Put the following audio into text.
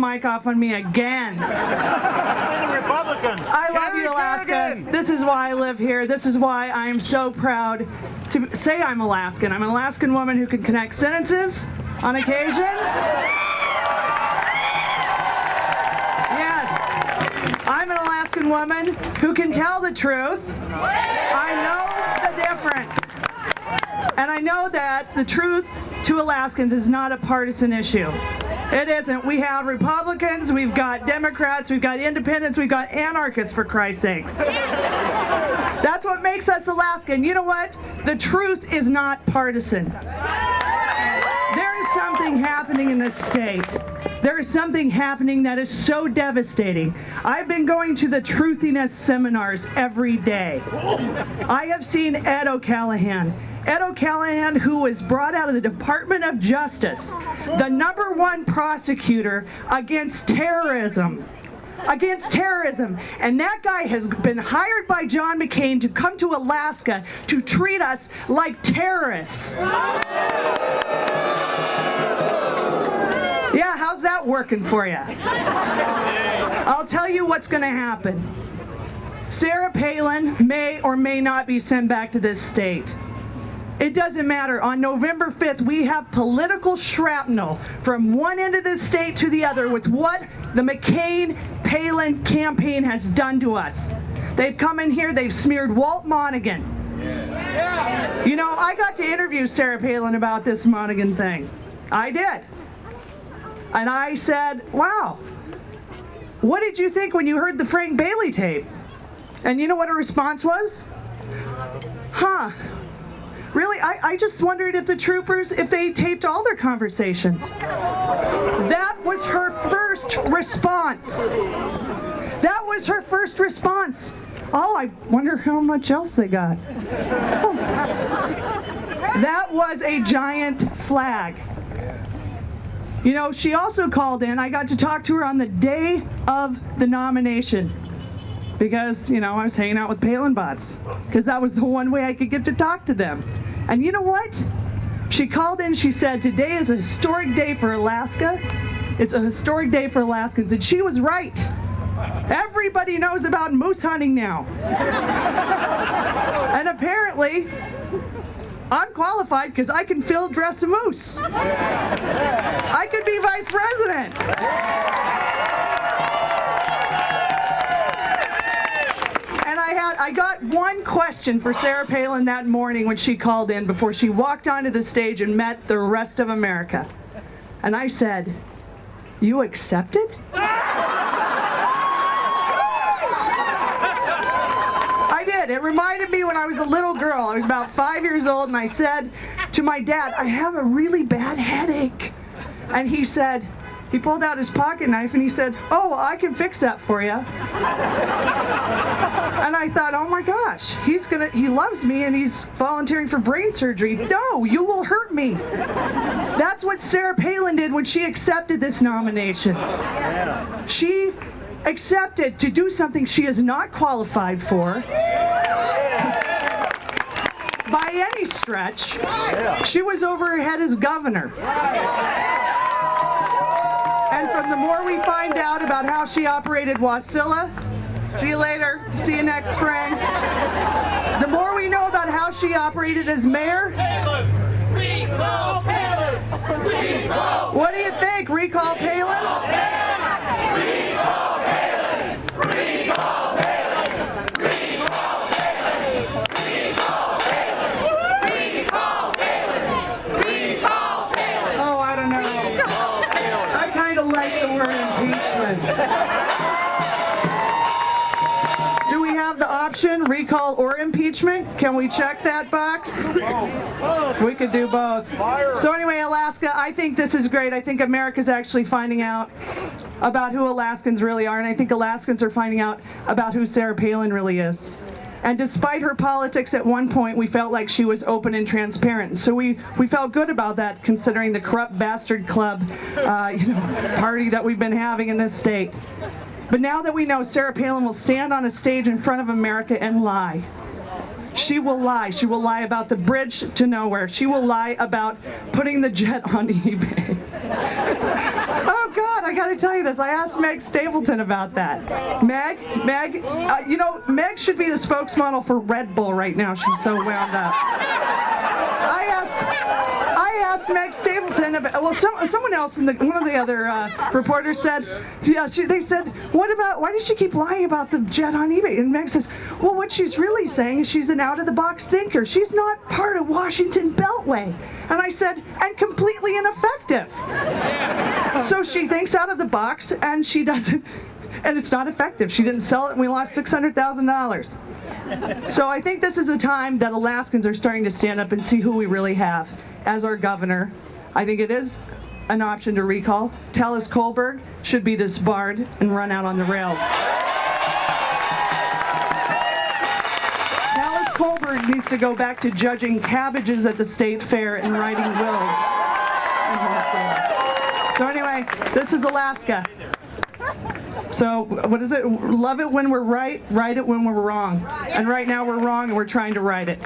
mic off on me again. Republicans. I love you, Alaska. This is why I live here. This is why I am so proud to say I'm Alaskan. I'm an Alaskan woman who can connect sentences on occasion. Yes, I'm an Alaskan woman who can tell the truth. I know the difference. And I know that the truth to Alaskans is not a partisan issue. It isn't. We have Republicans, we've got Democrats, we've got independents, we've got anarchists, for Christ's sake. That's what makes us Alaskan. You know what? The truth is not partisan. There is something happening in this state. There is something happening that is so devastating. I've been going to the truthiness seminars every day. I have seen Ed O'Callaghan. Ed O'Callaghan, who was brought out of the Department of Justice, the #1 prosecutor against terrorism. And that guy has been hired by John McCain to come to Alaska to treat us like terrorists. Yeah, how's that working for you? I'll tell you what's going to happen. Sarah Palin may or may not be sent back to this state. It doesn't matter. On November 5th, we have political shrapnel from one end of this state to the other with what the McCain-Palin campaign has done to us. They've come in here, they've smeared Walt Monaghan. Yeah. You know, I got to interview Sarah Palin about this Monaghan thing. I did. And I said, wow, what did you think when you heard the Frank Bailey tape? And you know what her response was? Huh. Really, I just wondered if the troopers, if they taped all their conversations. That was her first response. That was her first response. Oh, I wonder how much else they got. Oh. That was a giant flag. You know, she also called in. I got to talk to her on the day of the nomination. Because, you know, I was hanging out with Palin bots. Because that was the one way I could get to talk to them. And you know what? She called in, she said, today is a historic day for Alaska. It's a historic day for Alaskans. And she was right. Everybody knows about moose hunting now. And apparently, I'm qualified because I can field dress a moose. I could be vice president. I got one question for Sarah Palin that morning when she called in before she walked onto the stage and met the rest of America. And I said, "You accepted?" I did. It reminded me when I was a little girl. I was about 5 years old and I said to my dad, "I have a really bad headache." And he said, he pulled out his pocket knife and he said, "Oh, well, I can fix that for you." And I thought, oh my gosh, he loves me and he's volunteering for brain surgery. No, you will hurt me. That's what Sarah Palin did when she accepted this nomination. She accepted to do something she is not qualified for. By any stretch. She was over her head as governor. And from the more we find out about how she operated Wasilla, see you later, see you next spring. The more we know about how she operated as mayor. Recall Palin! Recall! What do you think? Recall Palin? Recall Palin! Recall Palin! Recall Palin! Recall Palin! Recall Palin! Recall Palin! Oh, I don't know. I kind of like the word impeachment. Do we have the option, recall or impeachment? Can we check that box? We could do both. So anyway, Alaska, I think this is great. I think America's actually finding out about who Alaskans really are, and I think Alaskans are finding out about who Sarah Palin really is. And despite her politics at one point, we felt like she was open and transparent. So we felt good about that, considering the corrupt bastard club party that we've been having in this state. But now that we know Sarah Palin will stand on a stage in front of America and lie. She will lie. She will lie about the bridge to nowhere. She will lie about putting the jet on eBay. Oh God, I got to tell you this. I asked Meg Stapleton about that. Meg, Meg should be the spokesmodel for Red Bull right now. She's so wound up. I asked Meg Stapleton about, well, someone else, one of the other reporters said, they said, why does she keep lying about the jet on eBay? And Meg says, well, what she's really saying is she's an out-of-the-box thinker. She's not part of Washington Beltway. And I said, and completely ineffective. So she thinks out of the box, and she doesn't, and it's not effective. She didn't sell it, and we lost $600,000. So I think this is the time that Alaskans are starting to stand up and see who we really have as our governor. I think it is an option to recall. Talis Kohlberg should be disbarred and run out on the rails. Talis Kohlberg needs to go back to judging cabbages at the state fair and writing wills. So anyway, this is Alaska. So what is it? Love it when we're right it when we're wrong. And right now we're wrong and we're trying to right it.